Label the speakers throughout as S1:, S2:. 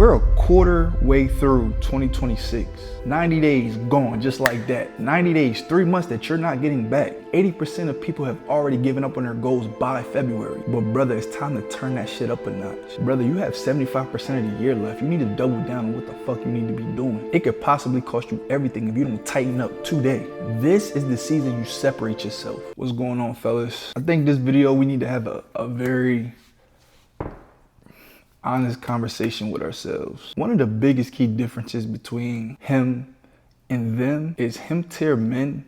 S1: We're a quarter way through 2026. 90 days gone just like that. 90 days, 3 months that you're not getting back. 80% of people have already given up on their goals by February. But brother, it's time to turn that shit up a notch. Brother, you have 75% of the year left. You need to double down on what the fuck you need to be doing. It could possibly cost you everything if you don't tighten up today. This is the season you separate yourself. What's going on, fellas? I think this video, we need to have a very honest conversation with ourselves. One of the biggest key differences between him and them is him tier men,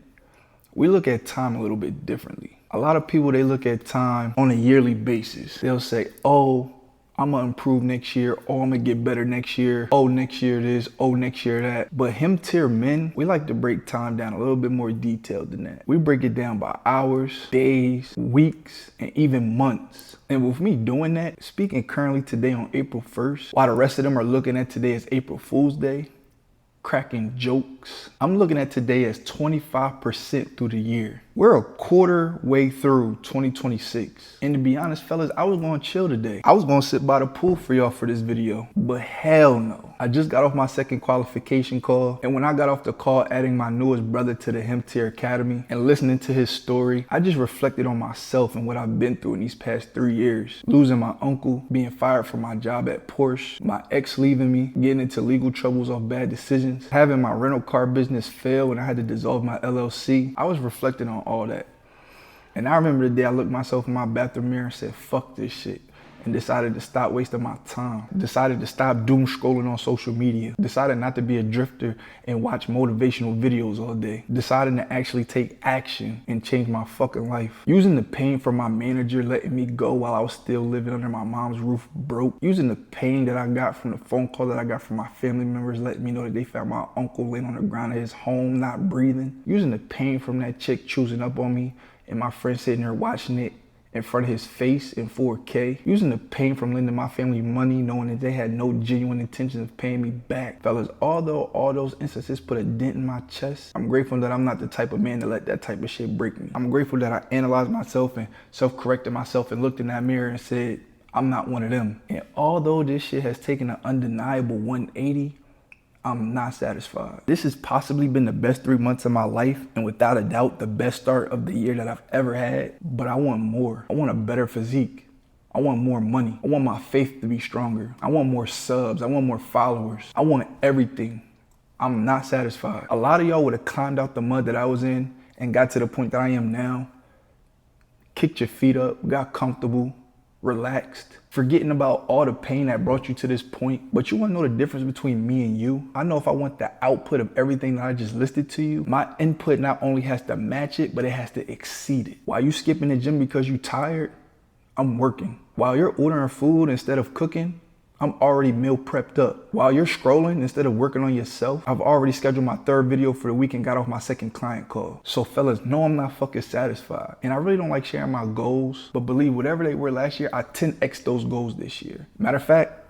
S1: we look at time a little bit differently. A lot of people, they look at time on a yearly basis. They'll say, oh, I'm gonna improve next year, oh, I'm gonna get better next year, oh, next year this, oh, next year that. But him tier men, we like to break time down a little bit more detailed than that. We break it down by hours, days, weeks, and even months. And with me doing that, speaking currently today on April 1st, while the rest of them are looking at today as April Fool's Day, cracking jokes, I'm looking at today as 25% through the year. We're a quarter way through 2026. And to be honest, fellas, I was gonna chill today. I was gonna sit by the pool for y'all for this video, but hell no. I just got off my second qualification call, and when I got off the call adding my newest brother to the Him Tier Academy and listening to his story, I just reflected on myself and what I've been through in these past 3 years. Losing my uncle, being fired from my job at Porsche, my ex leaving me, getting into legal troubles off bad decisions, having my rental car business fail when I had to dissolve my LLC. I was reflecting on all that. And I remember the day I looked myself in my bathroom mirror and said, fuck this shit. And decided to stop wasting my time. Decided to stop doom scrolling on social media. Decided not to be a drifter and watch motivational videos all day. Decided to actually take action and change my fucking life. Using the pain from my manager letting me go while I was still living under my mom's roof broke. Using the pain that I got from the phone call that I got from my family members letting me know that they found my uncle laying on the ground of his home, not breathing. Using the pain from that chick choosing up on me and my friend sitting there watching it in front of his face in 4K. Using the pain from lending my family money knowing that they had no genuine intention of paying me back. Fellas, although all those instances put a dent in my chest, I'm grateful that I'm not the type of man to let that type of shit break me. I'm grateful that I analyzed myself and self-corrected myself and looked in that mirror and said, I'm not one of them. And although this shit has taken an undeniable 180, I'm not satisfied. This has possibly been the best 3 months of my life, and without a doubt, the best start of the year that I've ever had. But I want more. I want a better physique. I want more money. I want my faith to be stronger. I want more subs. I want more followers. I want everything. I'm not satisfied. A lot of y'all would have climbed out the mud that I was in and got to the point that I am now, kicked your feet up, got comfortable, relaxed, forgetting about all the pain that brought you to this point. But you want to know the difference between me and you? I know if I want the output of everything that I just listed to you, my input not only has to match it, but it has to exceed it. While you skipping the gym because you tired, I'm working. While you're ordering food instead of cooking, I'm already meal prepped up. While you're scrolling instead of working on yourself, I've already scheduled my 3rd video for the week and got off my 2nd client call. So fellas, no, I'm not fucking satisfied. And I really don't like sharing my goals, but believe whatever they were last year, I 10x those goals this year. Matter of fact,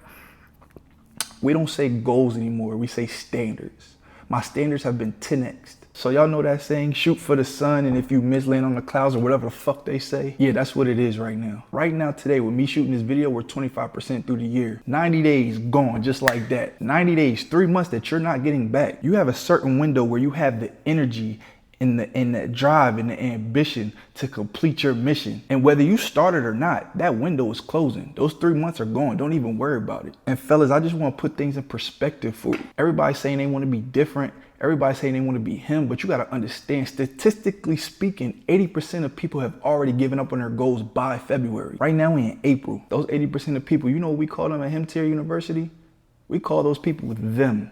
S1: we don't say goals anymore, we say standards. My standards have been 10x'd. So y'all know that saying, shoot for the sun, and if you miss, land on the clouds, or whatever the fuck they say? Yeah, that's what it is right now. Right now, today, with me shooting this video, we're 25% through the year. 90 days gone, just like that. 90 days, 3 months that you're not getting back. You have a certain window where you have the energy and the drive and the ambition to complete your mission. And whether you started or not, that window is closing. Those 3 months are gone. Don't even worry about it. And fellas, I just want to put things in perspective for you. Everybody's saying they want to be different. Everybody's saying they want to be him, but you got to understand, statistically speaking, 80% of people have already given up on their goals by February. Right now, we're in April. Those 80% of people, you know what we call them at Him Tier University? We call those people them,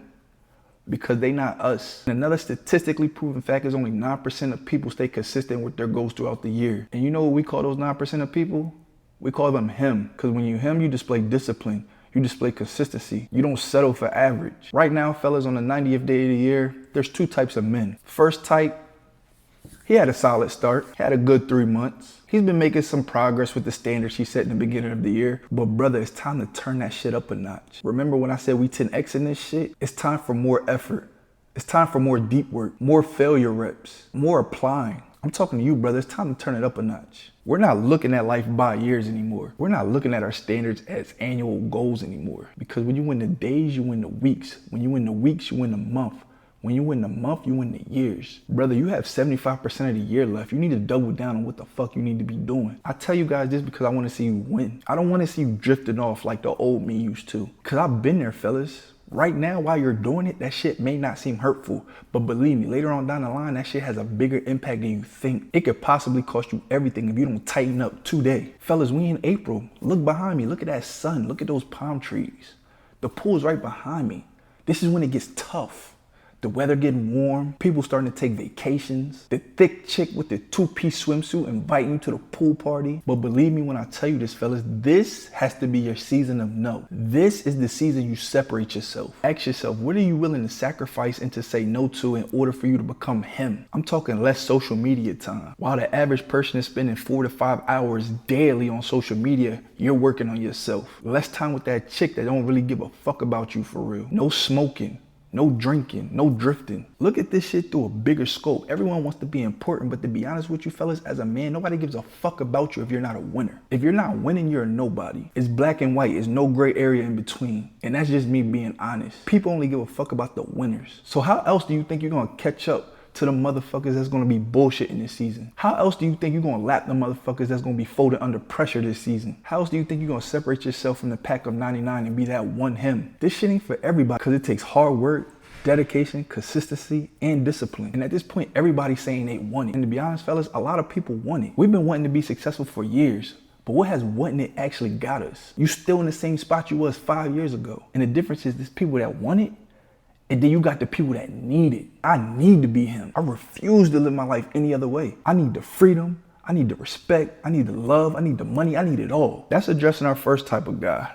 S1: because they not us. And another statistically proven fact is only 9% of people stay consistent with their goals throughout the year. And you know what we call those 9% of people? We call them him, because when you him, you display discipline. You display consistency. You don't settle for average. Right now, fellas, on the 90th day of the year, there's 2 types of men. First type, he had a solid start, had a good 3 months. He's been making some progress with the standards he set in the beginning of the year. But brother, it's time to turn that shit up a notch. Remember when I said we 10x in this shit? It's time for more effort. It's time for more deep work, more failure reps, more applying. I'm talking to you, brother. It's time to turn it up a notch. We're not looking at life by years anymore. We're not looking at our standards as annual goals anymore. Because when you win the days, you win the weeks. When you win the weeks, you win the month. When you win the month, you win the years. Brother, you have 75% of the year left. You need to double down on what the fuck you need to be doing. I tell you guys this because I want to see you win. I don't want to see you drifting off like the old me used to. Because I've been there, fellas. Right now, while you're doing it, that shit may not seem hurtful. But believe me, later on down the line, that shit has a bigger impact than you think. It could possibly cost you everything if you don't tighten up today. Fellas, we in April. Look behind me. Look at that sun. Look at those palm trees. The pool's right behind me. This is when it gets tough. The weather getting warm, people starting to take vacations, the thick chick with the two-piece swimsuit inviting you to the pool party. But believe me when I tell you this, fellas, this has to be your season of no. This is the season you separate yourself. Ask yourself, what are you willing to sacrifice and to say no to in order for you to become him? I'm talking less social media time. While the average person is spending 4 to 5 hours daily on social media, you're working on yourself. Less time with that chick that don't really give a fuck about you for real. No smoking. No drinking, no drifting. Look at this shit through a bigger scope. Everyone wants to be important, but to be honest with you fellas, as a man, nobody gives a fuck about you if you're not a winner. If you're not winning, you're a nobody. It's black and white. It's no gray area in between. And that's just me being honest. People only give a fuck about the winners. So how else do you think you're gonna catch up to the motherfuckers that's gonna be bullshitting this season? How else do you think you're gonna lap the motherfuckers that's gonna be folded under pressure this season? How else do you think you're gonna separate yourself from the pack of 99 and be that one him? This shit ain't for everybody because it takes hard work, dedication, consistency, and discipline. And at this point, everybody's saying they want it. And to be honest, fellas, a lot of people want it. We've been wanting to be successful for years, but what has wanting it actually got us? You still in the same spot you was 5 years ago. And the difference is there's people that want it, and then you got the people that need it. I need to be him. I refuse to live my life any other way. I need the freedom. I need the respect. I need the love. I need the money. I need it all. That's addressing our first type of guy.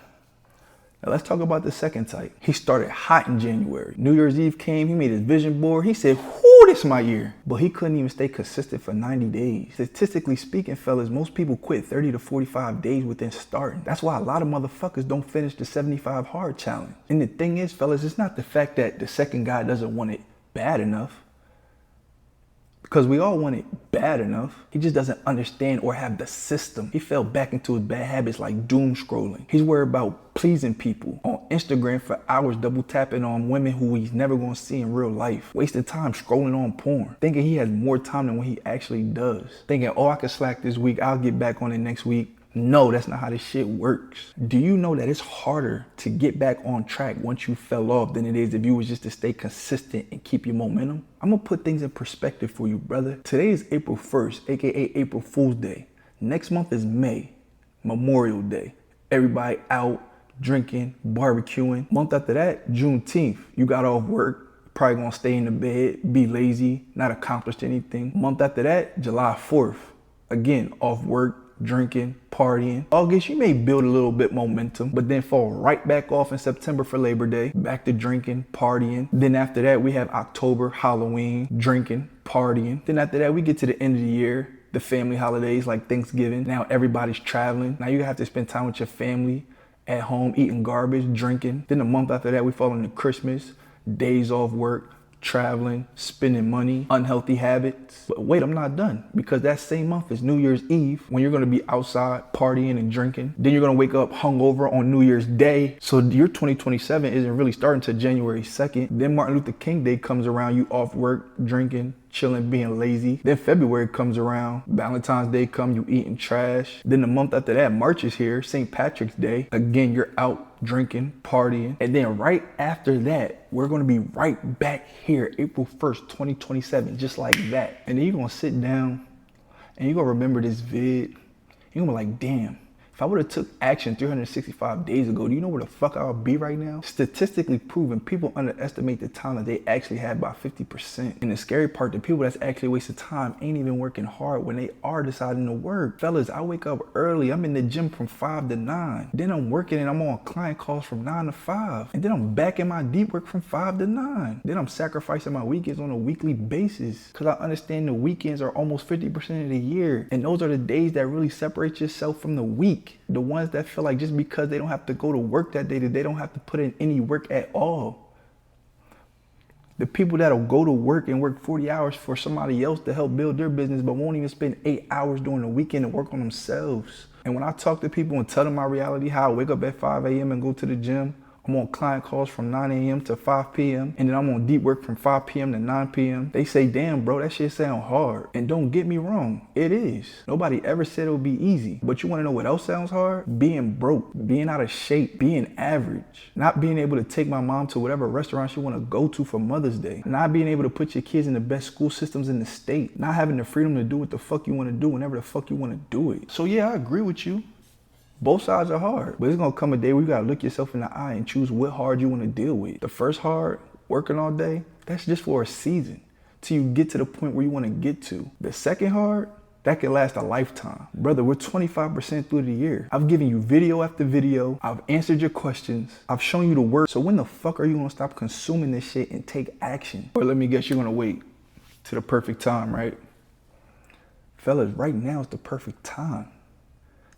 S1: Now let's talk about the second type. He started hot in January. New Year's Eve came, he made his vision board. He said, whoo, this is my year. But he couldn't even stay consistent for 90 days. Statistically speaking, fellas, most people quit 30 to 45 days within starting. That's why a lot of motherfuckers don't finish the 75 hard challenge. And the thing is, fellas, it's not the fact that the second guy doesn't want it bad enough. Because we all want it bad enough. He just doesn't understand or have the system. He fell back into his bad habits like doom scrolling. He's worried about pleasing people on Instagram for hours, double tapping on women who he's never gonna see in real life. Wasting time scrolling on porn. Thinking he has more time than what he actually does. Thinking, oh, I can slack this week, I'll get back on it next week. No, that's not how this shit works. Do you know that it's harder to get back on track once you fell off than it is if you was just to stay consistent and keep your momentum? I'm gonna put things in perspective for you, brother. Today is April 1st, aka April Fool's Day. Next month is May, Memorial Day. Everybody out, drinking, barbecuing. Month after that, Juneteenth. You got off work, probably gonna stay in the bed, be lazy, not accomplish anything. Month after that, July 4th. Again, off work, drinking, partying. August, you may build a little bit momentum, but then fall right back off in September for Labor Day. Back to drinking, partying. Then after that, we have October, Halloween, drinking, partying. Then after that, we get to the end of the year, the family holidays like Thanksgiving. Now everybody's traveling. Now you have to spend time with your family at home, eating garbage, drinking. Then the month after that, we fall into Christmas, days off work, traveling, spending money, unhealthy habits. But wait, I'm not done, because that same month is New Year's Eve when you're gonna be outside partying and drinking. Then you're gonna wake up hungover on New Year's Day. So your 2027 isn't really starting till January 2nd. Then Martin Luther King Day comes around, you off work, drinking, chilling, being lazy. Then February comes around, Valentine's Day come, you eating trash. Then the month after that, March is here, St. Patrick's Day. Again, you're out drinking, partying. And then right after that, we're gonna be right back here, April 1st, 2027, just like that. And then you're gonna sit down and you're gonna remember this vid. You're gonna be like, damn, if I would have took action 365 days ago, do you know where the fuck I would be right now? Statistically proven, people underestimate the time that they actually have by 50%. And the scary part, the people that's actually wasting time ain't even working hard when they are deciding to work. Fellas, I wake up early. I'm in the gym from 5 to 9. Then I'm working and I'm on client calls from 9 to 5. And then I'm back in my deep work from 5 to 9. Then I'm sacrificing my weekends on a weekly basis because I understand the weekends are almost 50% of the year. And those are the days that really separate yourself from the week. The ones that feel like just because they don't have to go to work that day, that they don't have to put in any work at all. The people that'll go to work and work 40 hours for somebody else to help build their business, but won't even spend 8 hours during the weekend to work on themselves. And when I talk to people and tell them my reality, how I wake up at 5 a.m. and go to the gym, I'm on client calls from 9 a.m. to 5 p.m. and then I'm on deep work from 5 p.m. to 9 p.m. They say, damn, bro, that shit sound hard. And don't get me wrong, it is. Nobody ever said it would be easy. But you want to know what else sounds hard? Being broke, being out of shape, being average, not being able to take my mom to whatever restaurant she want to go to for Mother's Day, not being able to put your kids in the best school systems in the state, not having the freedom to do what the fuck you want to do whenever the fuck you want to do it. So yeah, I agree with you. Both sides are hard, but it's gonna come a day where you gotta look yourself in the eye and choose what hard you wanna deal with. The first hard, working all day, that's just for a season, till you get to the point where you wanna get to. The second hard, that can last a lifetime. Brother, we're 25% through the year. I've given you video after video, I've answered your questions, I've shown you the work, so when the fuck are you gonna stop consuming this shit and take action? Or let me guess, you're gonna wait to the perfect time, right? Fellas, right now is the perfect time.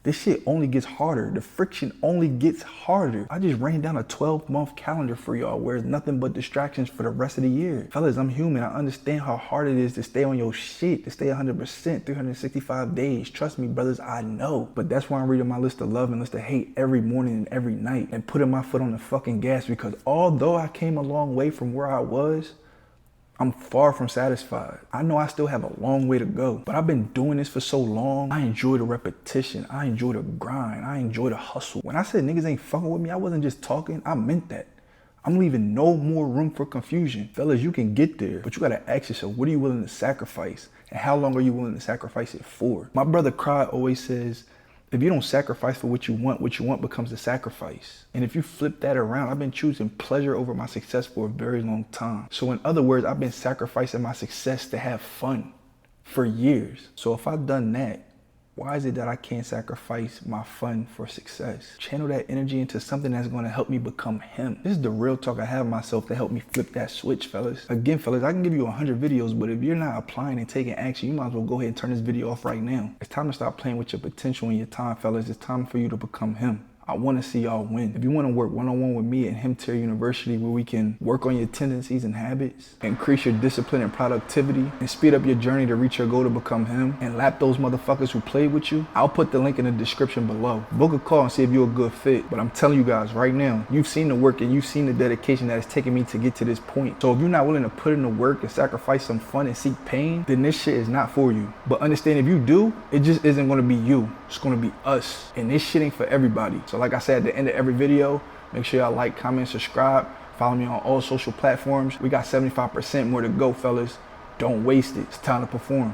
S1: This shit only gets harder. The friction only gets harder. I just ran down a 12-month calendar for y'all where it's nothing but distractions for the rest of the year. Fellas, I'm human. I understand how hard it is to stay on your shit, to stay 100%, 365 days. Trust me, brothers, I know. But that's why I'm reading my list of love and list of hate every morning and every night and putting my foot on the fucking gas, because although I came a long way from where I was, I'm far from satisfied. I know I still have a long way to go, but I've been doing this for so long. I enjoy the repetition. I enjoy the grind. I enjoy the hustle. When I said niggas ain't fucking with me, I wasn't just talking. I meant that. I'm leaving no more room for confusion. Fellas, you can get there, but you gotta ask yourself, what are you willing to sacrifice? And how long are you willing to sacrifice it for? My brother Cry always says, if you don't sacrifice for what you want becomes a sacrifice. And if you flip that around, I've been choosing pleasure over my success for a very long time. So in other words, I've been sacrificing my success to have fun for years. So if I've done that, why is it that I can't sacrifice my fun for success? Channel that energy into something that's gonna help me become him. This is the real talk I have myself to help me flip that switch, fellas. Again, fellas, I can give you 100 videos, but if you're not applying and taking action, you might as well go ahead and turn this video off right now. It's time to stop playing with your potential and your time, fellas. It's time for you to become him. I want to see y'all win. If you want to work one-on-one with me at Him Tier University, where we can work on your tendencies and habits, increase your discipline and productivity, and speed up your journey to reach your goal to become him, and lap those motherfuckers who played with you, I'll put the link in the description below. Book a call and see if you're a good fit. But I'm telling you guys right now, you've seen the work and you've seen the dedication that it's taken me to get to this point. So if you're not willing to put in the work and sacrifice some fun and seek pain, then this shit is not for you. But understand, if you do, it just isn't going to be you. It's going to be us. And this shit ain't for everybody. So like I said at the end of every video, make sure y'all like, comment, subscribe. Follow me on all social platforms. We got 75% more to go, fellas. Don't waste it. It's time to perform.